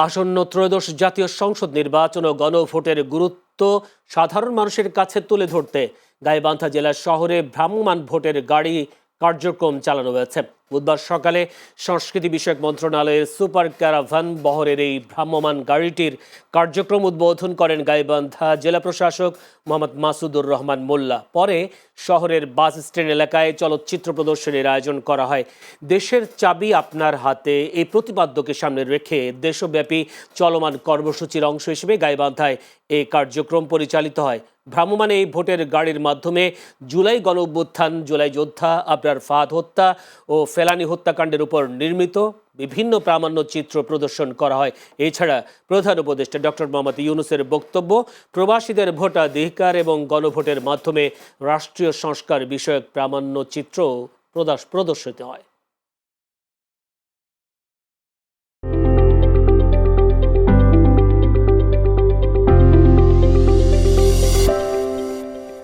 আসন্ন ত্রয়োদশ জাতীয় সংসদ নির্বাচন ও গণভোটের গুরুত্ব সাধারণ মানুষের কাছে তুলে ধরতে গাইবান্ধা জেলার শহরে ভ্রাম্যমাণ ভোটের গাড়ি কার্যক্রম চালানো হয়েছে। বুধবার সকালে সংস্কৃতি বিষয়ক মন্ত্রণালয়ের সুপার ক্যারাভান বহরের এই ভ্রাম্যমাণ গাড়িটির কার্যক্রম উদ্বোধন করেন গাইবান্ধা জেলা প্রশাসক মোহাম্মদ মাসুদুর রহমান মোল্লা। পরে শহরের বাস স্ট্যান্ড এলাকায় চলচ্চিত্র প্রদর্শনীর আয়োজন করা হয়। দেশের চাবি আপনার হাতে এই প্রতিপাদ্যকে সামনে রেখে দেশব্যাপী চলমান কর্মসূচির অংশ হিসেবে গাইবান্ধায় এই কার্যক্রম পরিচালিত হয়। ভ্রাম্যমাণ এই ভোটের গাড়ির মাধ্যমে জুলাই গণঅভ্যুত্থান, জুলাই যোদ্ধা আবরার ফাহাদ হত্যা ও ফেলানি হত্যাকাণ্ডের উপর নির্মিত বিভিন্ন প্রামাণ্য চিত্র প্রদর্শন করা হয়। এছাড়া প্রধান উপদেষ্টা ডক্টর মোহাম্মদ ইউনূসের বক্তব্য, প্রবাসীদের ভোটাধিকার এবং গণভোটের মাধ্যমে রাষ্ট্রীয় সংস্কার বিষয়ক প্রামাণ্য চিত্র প্রদর্শিত হয়।